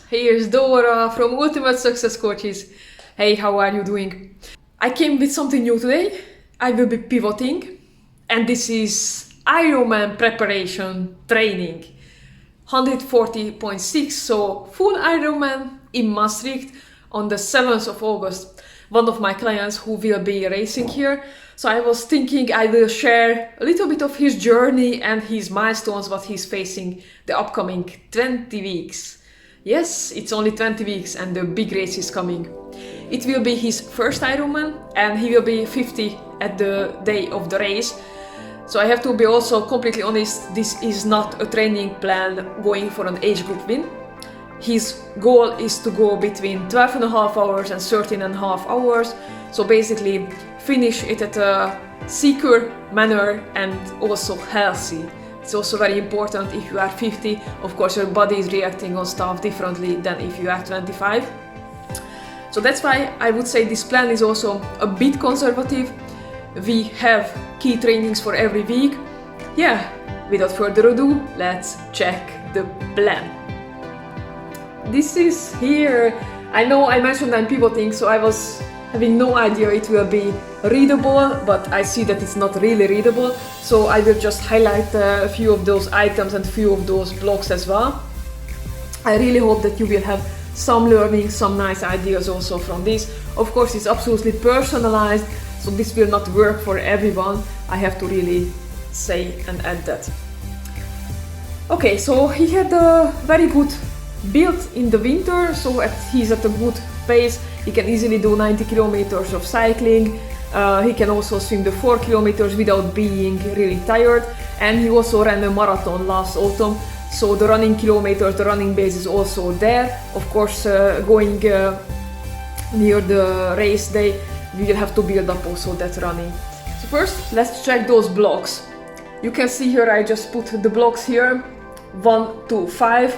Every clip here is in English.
Here's Dora from Ultimate Success Coaches. Hey, how are you doing? I came with something new today. I will be pivoting, and this is Ironman preparation training. 140.6, so full Ironman in Maastricht on the 7th of August. One of my clients who will be racing here. So I was thinking I will share a little bit of his journey and his milestones, what he's facing the upcoming 20 weeks. Yes, it's only 20 weeks and the big race is coming. It will be his first Ironman and he will be 50 at the day of the race. So I have to be also completely honest, this is not a training plan going for an age group win. His goal is to go between 12.5 hours and 13.5 hours. So basically finish it at a secure manner and also healthy. It's also very important if you are 50, of course your body is reacting on stuff differently than if you are 25. So that's why I would say this plan is also a bit conservative. We have key trainings for every week. Yeah, without further ado, let's check the plan. This is here. I know I mentioned I'm pivoting, so I was having no idea it will be readable, but I see that it's not really readable. So I will just highlight a few of those items and a few of those blocks as well. I really hope that you will have some learning, some nice ideas also from this. Of course, it's absolutely personalized, so this will not work for everyone. I have to really say and add that. Okay, so he had a very good build in the winter, so he's at a good pace. He can easily do 90 kilometers of cycling. He can also swim the 4 kilometers without being really tired. And he also ran a marathon last autumn. So the running kilometers, the running base is also there. Of course, going near the race day, we will have to build up also that running. So first, let's check those blocks. You can see here I just put the blocks here, 1 to 5.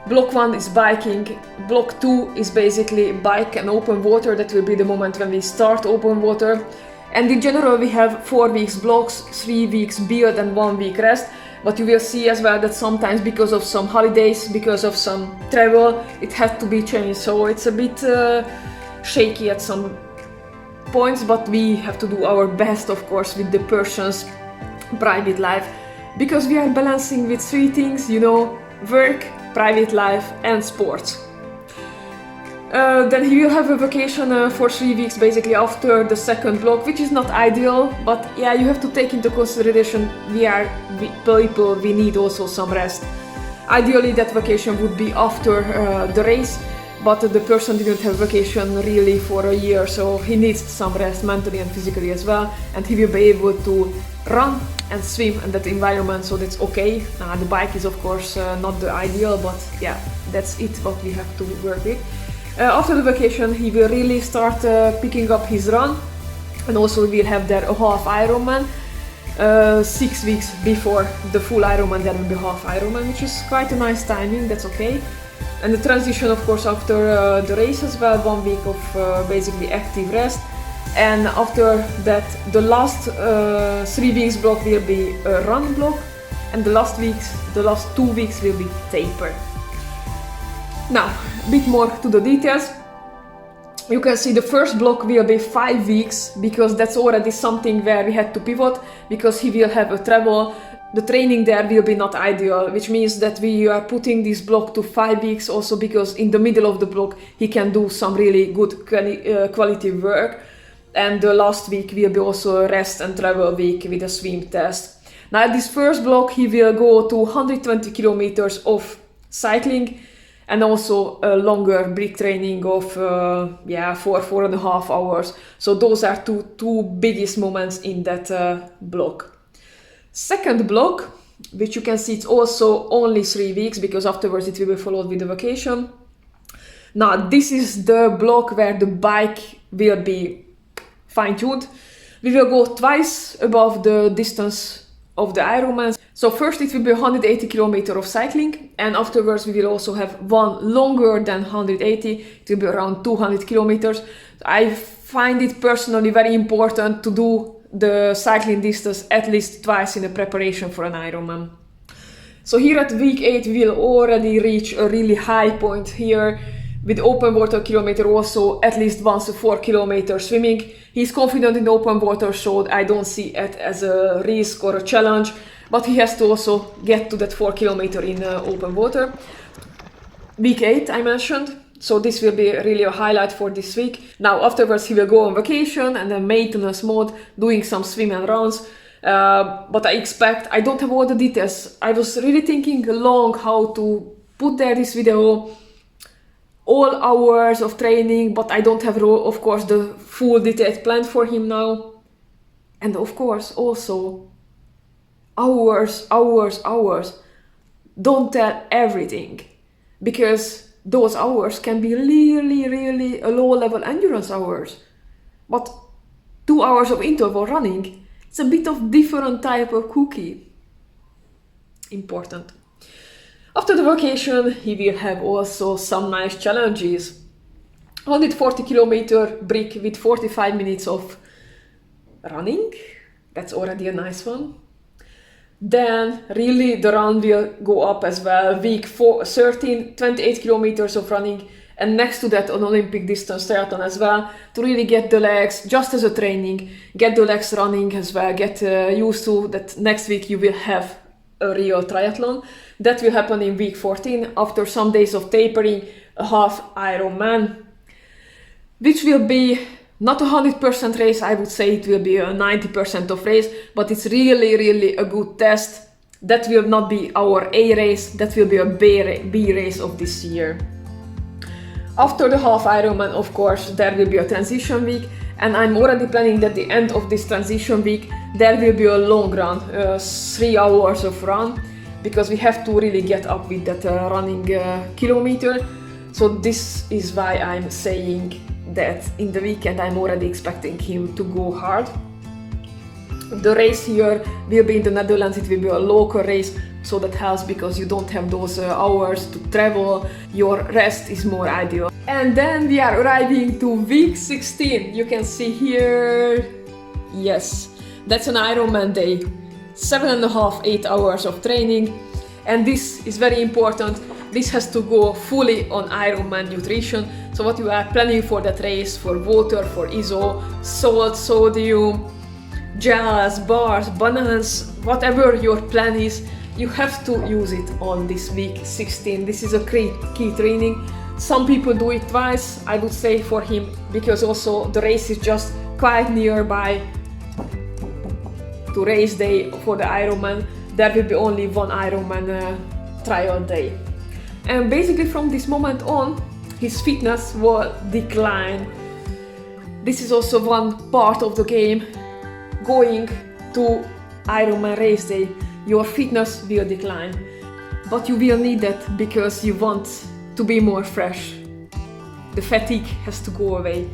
Block 1 is biking, block 2 is basically bike and open water. That will be the moment when we start open water. And in general we have 4 weeks blocks, 3 weeks build and 1 week rest. But you will see as well that sometimes because of some holidays, because of some travel, it had to be changed. So it's a bit shaky at some points, but we have to do our best, of course, with the person's private life. Because we are balancing with 3 things, you know, work, private life and sports. Then he will have a vacation for 3 weeks basically after the second block, which is not ideal, but yeah, you have to take into consideration we people, we need also some rest. Ideally that vacation would be after the race, but the person didn't have vacation really for a year, so he needs some rest mentally and physically as well, and he will be able to run and swim in that environment, so that's okay. The bike is of course not the ideal, but yeah, that's it what we have to work with. After the vacation he will really start picking up his run, and also we will have there a half Ironman. 6 weeks before the full Ironman there will be half Ironman, which is quite a nice timing, that's okay. And the transition of course after the race as well, 1 week of basically active rest. And after that, the last 3 weeks block will be a run block, and the last 2 weeks will be taper. Now, a bit more to the details. You can see the first block will be 5 weeks, because that's already something where we had to pivot, because he will have a travel. The training there will be not ideal, which means that we are putting this block to 5 weeks also because in the middle of the block he can do some really good quality work. And the last week will be also a rest and travel week with a swim test. Now this first block he will go to 120 kilometers of cycling and also a longer brick training of 4.5 hours. So those are two biggest moments in that block. Second block, which you can see it's also only 3 weeks because afterwards it will be followed with a vacation. Now this is the block where the bike will be fine-tuned. We will go twice above the distance of the Ironman. So first it will be 180 kilometers of cycling, and afterwards we will also have one longer than 180. It will be around 200 kilometers. I find it personally very important to do the cycling distance at least twice in the preparation for an Ironman. So here at week 8 we will already reach a really high point here with open water kilometer, also at least once a 4 kilometer swimming. He's confident in open water, so I don't see it as a risk or a challenge, but he has to also get to that 4 kilometer in open water. Week 8 I mentioned, so this will be really a highlight for this week. Now afterwards he will go on vacation and then maintenance mode, doing some swim and runs. But I don't have all the details. I was really thinking long how to put there this video, all hours of training, but I don't have, of course, the full detailed plan for him now. And of course, also, hours. Don't tell everything, because those hours can be really a low-level endurance hours. But 2 hours of interval running, it's a bit of different type of cookie. Important. After the vacation, he will have also some nice challenges. 140 kilometer brick with 45 minutes of running. That's already a nice one. Then really the run will go up as well. Week 13, 28 kilometers of running. And next to that, an Olympic distance triathlon as well, to really get the legs, just as a training, get the legs running as well, get used to that. Next week you will have a real triathlon. That will happen in week 14, after some days of tapering, a half Ironman, which will be not a 100% race. I would say it will be a 90% of race, but it's really a good test. That will not be our A race, that will be a B race of this year. After the half Ironman, of course, there will be a transition week, and I'm already planning that at the end of this transition week there will be a long run, 3 hours of run, because we have to really get up with that running kilometer. So this is why I'm saying that in the weekend I'm already expecting him to go hard. The race here will be in the Netherlands. It will be a local race, so that helps because you don't have those hours to travel. Your rest is more ideal. And then we are arriving to week 16. You can see here, yes, that's an Ironman day. 7.5, 8 hours of training. And this is very important. This has to go fully on Ironman nutrition. So what you are planning for that race, for water, for ISO, salt, sodium, gels, bars, bananas, whatever your plan is, you have to use it on this week 16. This is a key training. Some people do it twice, I would say, for him, because also the race is just quite nearby to race day for the Ironman. There will be only one Ironman trial day. And basically from this moment on, his fitness will decline. This is also one part of the game. Going to Ironman race day, your fitness will decline. But you will need that because you want to be more fresh. The fatigue has to go away.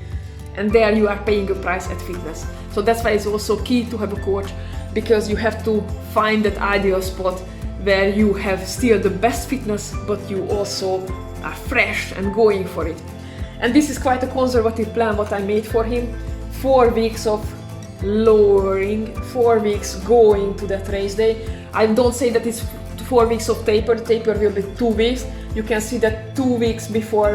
And there you are paying a price at fitness. So that's why it's also key to have a coach, because you have to find that ideal spot where you have still the best fitness, but you also are fresh and going for it. And this is quite a conservative plan what I made for him. 4 weeks of lowering, 4 weeks going to that race day. I don't say that it's 4 weeks of taper. The taper will be 2 weeks. You can see that 2 weeks before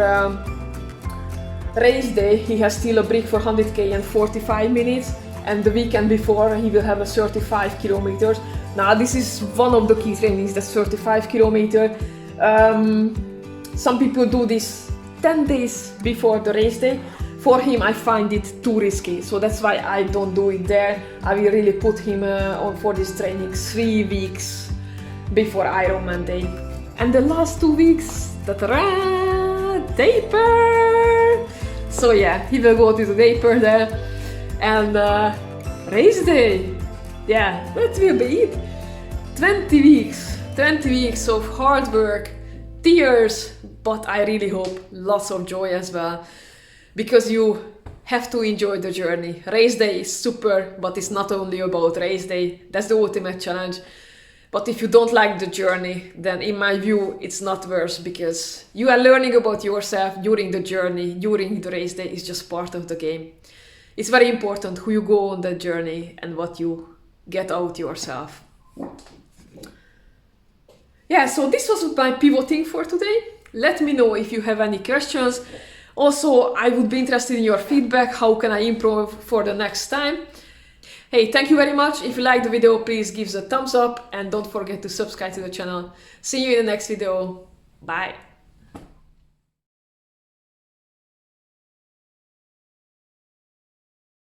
race day he has still a break for 100k and 45 minutes, and the weekend before he will have a 35 kilometers. Now this is one of the key trainings, that's 35 kilometers. Some people do this 10 days before the race day. For him I find it too risky, so that's why I don't do it there. I will really put him on for this training 3 weeks before Ironman day. And the last 2 weeks, taper! So yeah, he will go to the taper there. And race day, yeah, that will be it. 20 weeks of hard work, tears, but I really hope lots of joy as well, because you have to enjoy the journey. Race day is super, but it's not only about race day. That's the ultimate challenge. But if you don't like the journey, then in my view, it's not worse, because you are learning about yourself during the journey, during the race day. Is just part of the game. It's very important who you go on that journey and what you get out yourself. Yeah, so this was my pivoting for today. Let me know if you have any questions. Also, I would be interested in your feedback. How can I improve for the next time? Hey, thank you very much. If you liked the video, please give us a thumbs up and don't forget to subscribe to the channel. See you in the next video. Bye.